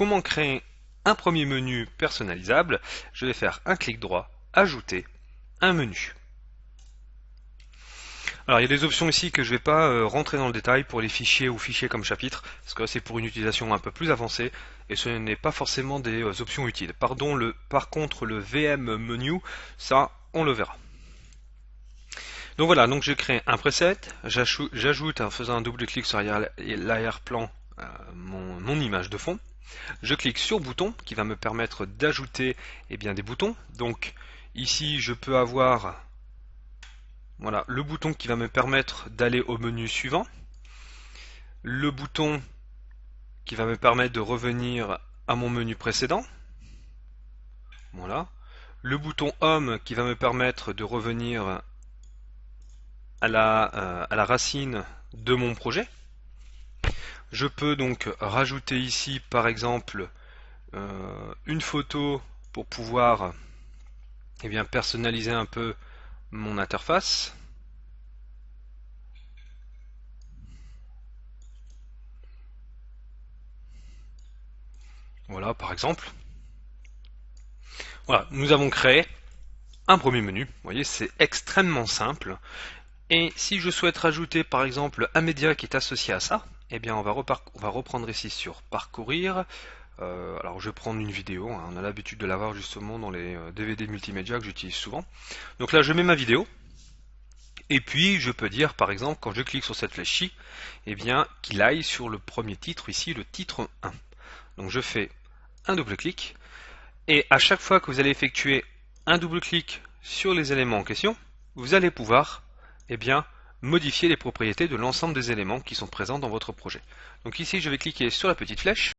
comment créer un premier menu personnalisable? Je vais faire un clic droit, ajouter un menu. Alors il y a des options ici que je ne vais pas rentrer dans le détail pour les fichiers ou fichiers comme chapitre, parce que c'est pour une utilisation un peu plus avancée et ce n'est pas forcément des options utiles. Par contre le VM menu, ça on le verra. Donc voilà, donc je crée un preset, j'ajoute en faisant un double clic sur l'arrière-plan mon image de fond. Je clique sur bouton qui va me permettre d'ajouter des boutons. Donc ici je peux avoir voilà, le bouton qui va me permettre d'aller au menu suivant, le bouton qui va me permettre de revenir à mon menu précédent, voilà, le bouton Home qui va me permettre de revenir à la racine de mon projet. Je peux donc rajouter ici par exemple une photo pour pouvoir personnaliser un peu mon interface. Voilà par exemple. Voilà, nous avons créé un premier menu. Vous voyez, c'est extrêmement simple. Et si je souhaite rajouter par exemple un média qui est associé à ça, on va reprendre ici sur parcourir. Alors je vais prendre une vidéo, hein, on a l'habitude de l'avoir justement dans les DVD multimédia que j'utilise souvent. Donc là je mets ma vidéo, et puis je peux dire par exemple quand je clique sur cette flèche-ci, qu'il aille sur le premier titre ici, le titre 1. Donc je fais un double clic, et à chaque fois que vous allez effectuer un double clic sur les éléments en question, vous allez pouvoir modifier les propriétés de l'ensemble des éléments qui sont présents dans votre projet. Donc ici je vais cliquer sur la petite flèche.